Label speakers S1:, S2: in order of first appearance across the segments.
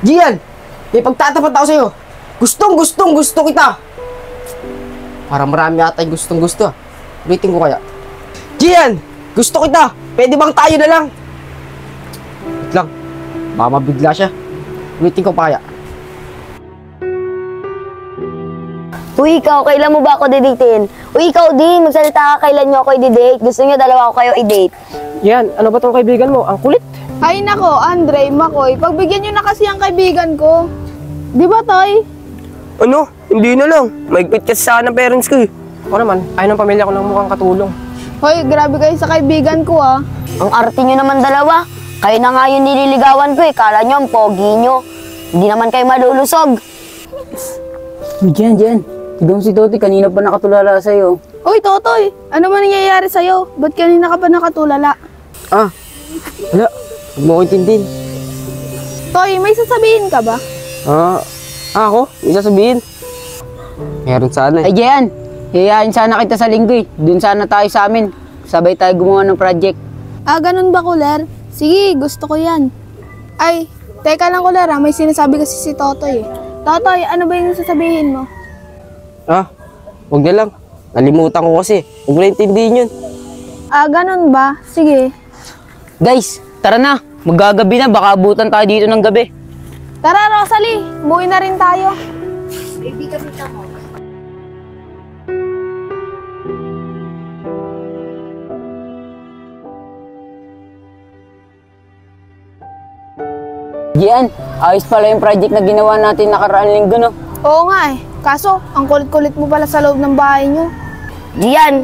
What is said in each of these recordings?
S1: Gian, may pagtatapat ako sa'yo. Gusto kita. Parang marami ata yung gusto ah. Ulitin ko kaya. Gian, gusto kita. Pwede bang tayo na lang? Wait lang. Baka mabigla siya. Ulitin ko pa kaya.
S2: Uy, ikaw, kailan mo ba ako didatein? Uy, ikaw din, magsalita ka kailan nyo ako i-date. Gusto nyo dalawa ko kayo i-date.
S1: Gian, ano ba tong kaibigan mo? Ang kulit.
S3: Ay nako, Andre, Makoy, pagbigyan nyo na kasi ang kaibigan ko. Di ba, Toy?
S4: Ano? Hindi na lang. Maigpit kasi sana parents ko eh.
S1: O naman, ayaw ng pamilya ko lang mukhang katulong.
S3: Hoy, grabe kayo sa kaibigan ko ah.
S2: Ang arte nyo naman dalawa. Kayo na nga yung nililigawan ko eh. Kala nyo ang pogi nyo. Hindi naman kayo malulusog.
S5: Diyan. Tignan si Toti, kanina pa nakatulala sa'yo.
S3: Uy, Totoy, ano ba nangyayari sa'yo? Ba't kanina ka pa nakatulala?
S1: Ah, wala. Huwag mo ko intindihin.
S3: Toy, may sasabihin ka ba?
S1: Ako? May sasabihin? Meron sana
S5: Ay, Diyan, hihayin sana kita sa linggo eh. Doon sana tayo sa amin. Sabay tayo gumawa ng project.
S3: Ah, ganun ba, Kuler? Sige, gusto ko yan. Ay, teka lang, Kuler, may sinasabi kasi si Totoy eh. Totoy, ano ba yung sasabihin mo?
S1: Huwag na lang. Nalimutan ko kasi. Huwag mo na intindihin yun.
S3: Ah, ganun ba? Sige.
S5: Guys, tara na. Maggagabi na, baka abutan tayo dito ng gabi.
S3: Tara, Rosalie, umuwi na rin tayo.
S5: Diyan, ayos pala yung project na ginawa natin nakaraang linggo, no?
S3: Oo nga eh. Kaso, ang kulit-kulit mo pala sa loob ng bahay nyo.
S2: Diyan,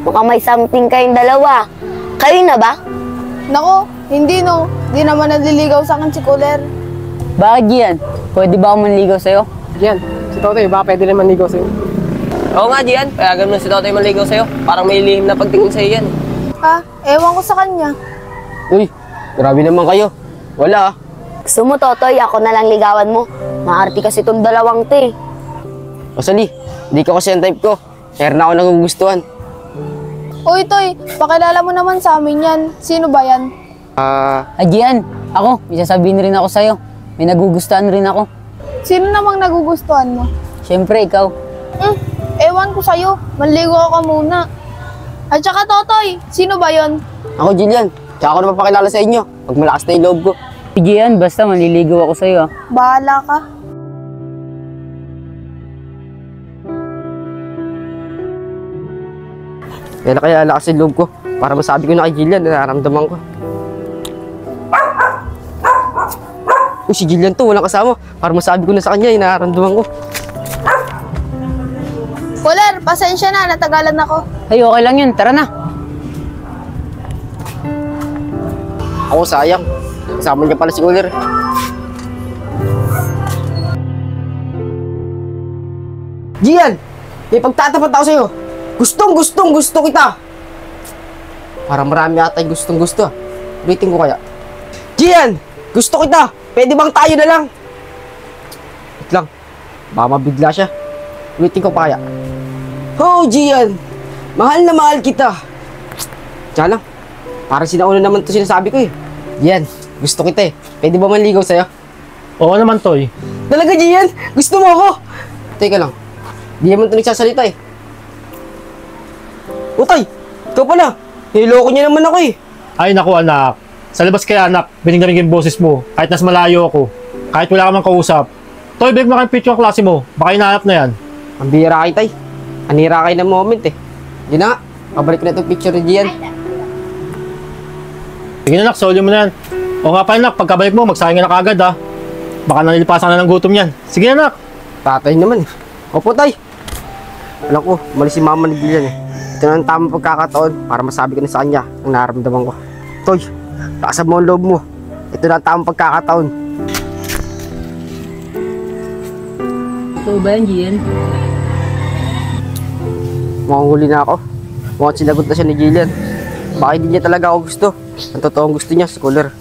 S2: mukhang may something kayong dalawa. Kayo na ba?
S3: Nako, hindi no. Di naman naliligaw sa akin si Kuler.
S5: Bakit, Diyan? Pwede ba ako manligaw sa'yo?
S1: Gian, si Totoy, baka pwede rin manligaw sa'yo.
S4: Oo nga, Gian. Payagan mo si Totoy maligaw sa'yo. Parang may lihim na pagtingin sa'yo yan.
S3: Ah, ewan ko sa kanya.
S1: Uy, grabe naman kayo. Wala ah.
S2: Gusto mo, Totoy, ako na lang ligawan mo. Maarte kasi itong dalawang to eh.
S1: Rosalie, hindi ka kasi ang type ko. Meron na ako nagugustuhan.
S3: Uy, Toy, pakilala mo naman sa amin yan. Sino ba yan?
S5: Ay, Diyan, ako, may sasabihin rin ako sa'yo. May nagugustuhan rin ako.
S3: Sino namang nagugustuhan mo?
S5: Siyempre, ikaw.
S3: Ewan ko sa'yo. Manligo ka muna. At saka, Totoy, sino ba yon?
S1: Ako, Jillian. Tsaka ako na mapakilala sa inyo. Pag malakas na yung loob ko.
S5: Diyan, basta manliligaw ako sa'yo.
S3: Bahala ka.
S1: Kaya na kaya lakas yung loob ko. Para masabi ko na kay Jillian, nararamdaman ko. Uy, si Jillian to, walang kasama. Para masabi ko na sa kanya, nararamdaman ko.
S3: Kuler, pasensya na. Natagalan ako.
S5: Ay, okay lang yun. Tara na.
S1: Ako, sayang. Kasama niya pala si Kuler. Gian! May pagtatapat ako sa'yo. Gusto kita. Parang marami ata yung gusto ah. Ulitin ko kaya. Gian! Gusto kita. Pwede bang tayo na lang? Wait lang. Baka mabigla siya. Ulitin ko pa kaya. Oh, Gian! Mahal na mahal kita. Diyan lang. Parang sinauna naman ito sinasabi ko eh. Gian, gusto kita eh. Pwede ba manligaw sa'yo?
S6: Oo naman, Toy.
S1: Talaga, Gian? Gusto mo ako? Teka lang. Di naman ito nagsasalita eh. Utay! Ikaw pala. Niloko niya naman ako eh.
S6: Ay, naku anak. Sa labas kaya anak, binig yung boses mo. Kahit nas malayo ako. Kahit wala ka mang kausap. Toy, big mo kayong picture ang klase mo. Baka hinahanap na yan.
S1: Ang bihira kay tay. Anira kayo ng moment eh. Yun na nga. Pabalik ko na itong picture ni Gian.
S6: Sige na, anak. Soli mo na yan. O nga pa, anak. Pagkabalik mo, magsayang ka na kagad, ha. Baka nanilipasan na ng gutom yan. Sige na, anak.
S1: Tatay naman eh. Opo tay. Alam ko, umalis si mama ni Gian eh. Ito na ang tamang pagkakataon para masabi ko na sa kanya ang nararamdaman ko. Toy, lakasab mo ang loob mo. Ito na ang tamang pagkakataon.
S5: Ito ba yan, Gian?
S1: Mukhang huli na ako. Mukhang sinagot na siya ni Jillian. Baka hindi niya talaga ako gusto. Ang totoong gusto niya, si Kuler.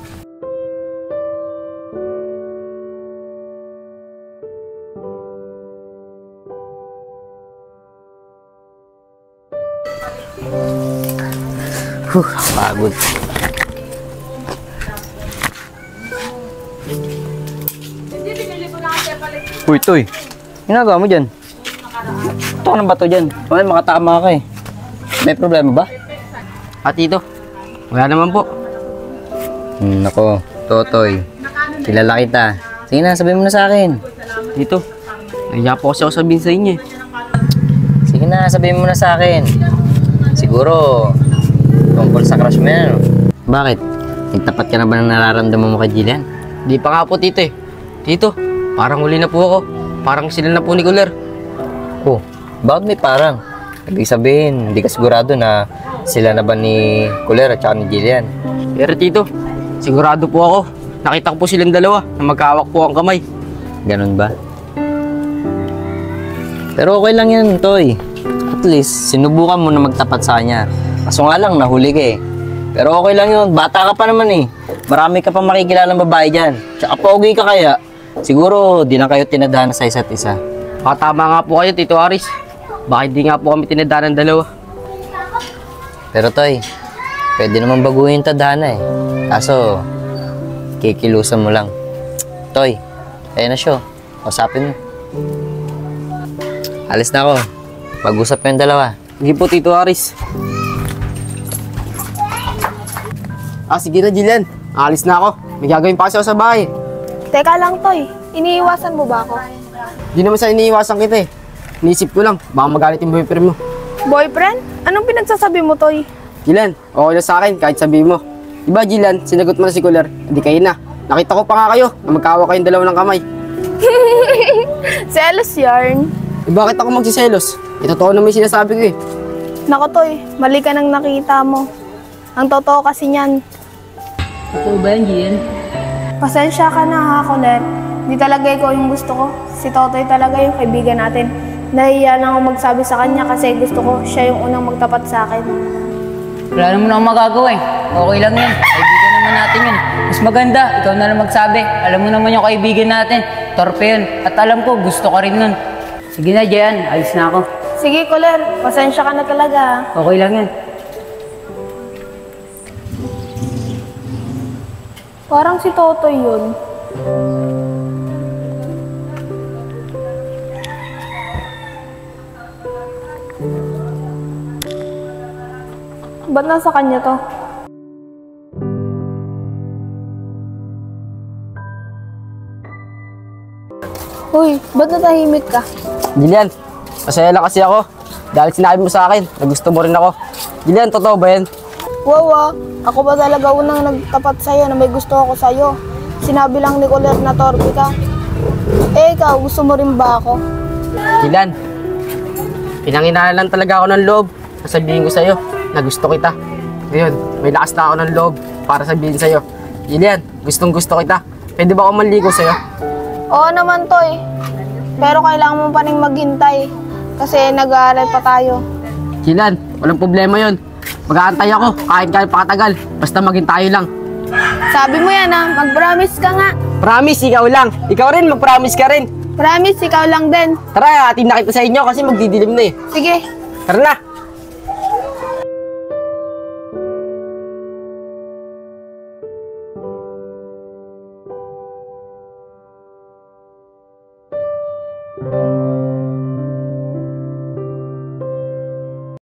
S5: Pagod. Uy, Toy. Ginagawa mo dyan? Ito ka ng bato dyan. Well, makatama ka eh. May problema ba?
S1: At Tito, wala naman po.
S5: Nako, Totoy. Kilala kita. Sige na, sabihin mo na sa akin.
S1: Tito, nahiya po kasi ako sabihin sa inyo eh.
S5: Sige na, sabihin mo na sa akin. Siguro, tungkol sa crush mo yan, ano? Bakit? Nagtapat ka na ba ng nararamdaman mo kay Jillian?
S1: Di pa nga po Tito eh. Tito, parang huli na po ako. Parang sila na po ni Kuler.
S5: Oh, bakit may parang? Ibig sabihin, hindi ka sigurado na sila na ba ni Kuler at saka ni Jillian?
S1: Pero Tito, sigurado po ako. Nakita ko po silang dalawa na magkahawak po ang kamay.
S5: Ganun ba? Pero okay lang yan, Toy. At least, sinubukan mo na magtapat sa kanya. Kaso nga lang, nahuli ka eh. Pero okay lang yun, bata ka pa naman eh. Marami ka pa makikilalang babae dyan. Tsaka pogi ka kaya. Siguro, di na kayo tinadhana sa isa't isa.
S1: Tama nga po kayo, Tito Aris. Baka hindi nga po kami tinadaan ng dalawa.
S5: Pero Toy, pwede naman baguhin yung tadhana eh. Kaso, kikilusan mo lang. Toy, ayun na siya. Usapin mo. Alis na ako. Pag-usap kayong dalawa.
S1: Sige po, Tito Aris. Sige na, Jillian. Alis na ako. May gagawin pa kasi ako sa bahay.
S3: Teka lang, Toy. Iniiwasan mo ba ako?
S1: Di naman sa iniiwasan kita eh. Niisip ko lang, baka magalit yung boyfriend mo.
S3: Boyfriend? Anong pinagsasabi mo, Toy?
S1: Jillian, okay lang sa akin kahit sabihin mo. Diba, Jillian, sinagot mo na si Kuler, hindi kayo na. Nakita ko pa nga kayo na magkahawak kayong dalawa ng kamay.
S3: Selos yarn.
S1: Bakit ako magsiselos? Totoo naman yung sinasabi ko eh.
S3: Nako, Toy. Mali ka nang nakita mo. Ang totoo kasi niyan.
S5: Totoo ba yan, Gian?
S3: Pasensya ka na ha, Kuler. Di talaga ikaw yung gusto ko. Si Totoy talaga yung kaibigan natin. Nahiya lang ako magsabi sa kanya kasi gusto ko siya yung unang magtapat sa akin.
S5: Wala naman akong magagawa eh. Okay lang yan. Kaibigan naman natin yun. Mas maganda, ikaw na lang magsabi. Alam mo naman yung kaibigan natin. Torpe yun. At alam ko, gusto ka rin nun. Sige na, Gian. Alis na ako.
S3: Sige, Kuler. Pasensya ka na talaga.
S5: Okay lang yan.
S3: Parang si Totoy yun. Ba't nasa kanya to? Uy, ba't natahimik ka?
S1: Jillian, masaya lang kasi ako. Dahil sinabi mo sa akin na gusto mo rin ako. Jillian, totoo ba yan?
S3: Wow, ako ba talaga unang nagtapat sa'yo na may gusto ako sa'yo? Sinabi lang ni Kuler na torpe ka. Eh, ikaw, gusto mo rin ba ako?
S1: Jillian, pinanginalan lang talaga ako ng loob. Sasabihin ko sa'yo na gusto kita. Ngayon, may lakas na ako ng loob para sabihin sa'yo. Jillian, gustong gusto kita. Pwede ba ako manligo sa'yo?
S3: Oo naman, Toy. Pero kailangan mo pa rin maghintay. Kasi nag-aaral pa tayo.
S1: Jillian, walang problema yon. Mag-aantay ako kahit pakatagal. Basta maging tayo lang.
S3: Sabi mo yan ha, mag-promise ka nga.
S1: Promise, ikaw lang. Ikaw rin, mag-promise ka rin.
S3: Promise, ikaw lang din.
S1: Tara, atin na kita sa inyo kasi magdidilim na eh.
S3: Sige.
S1: Tara na.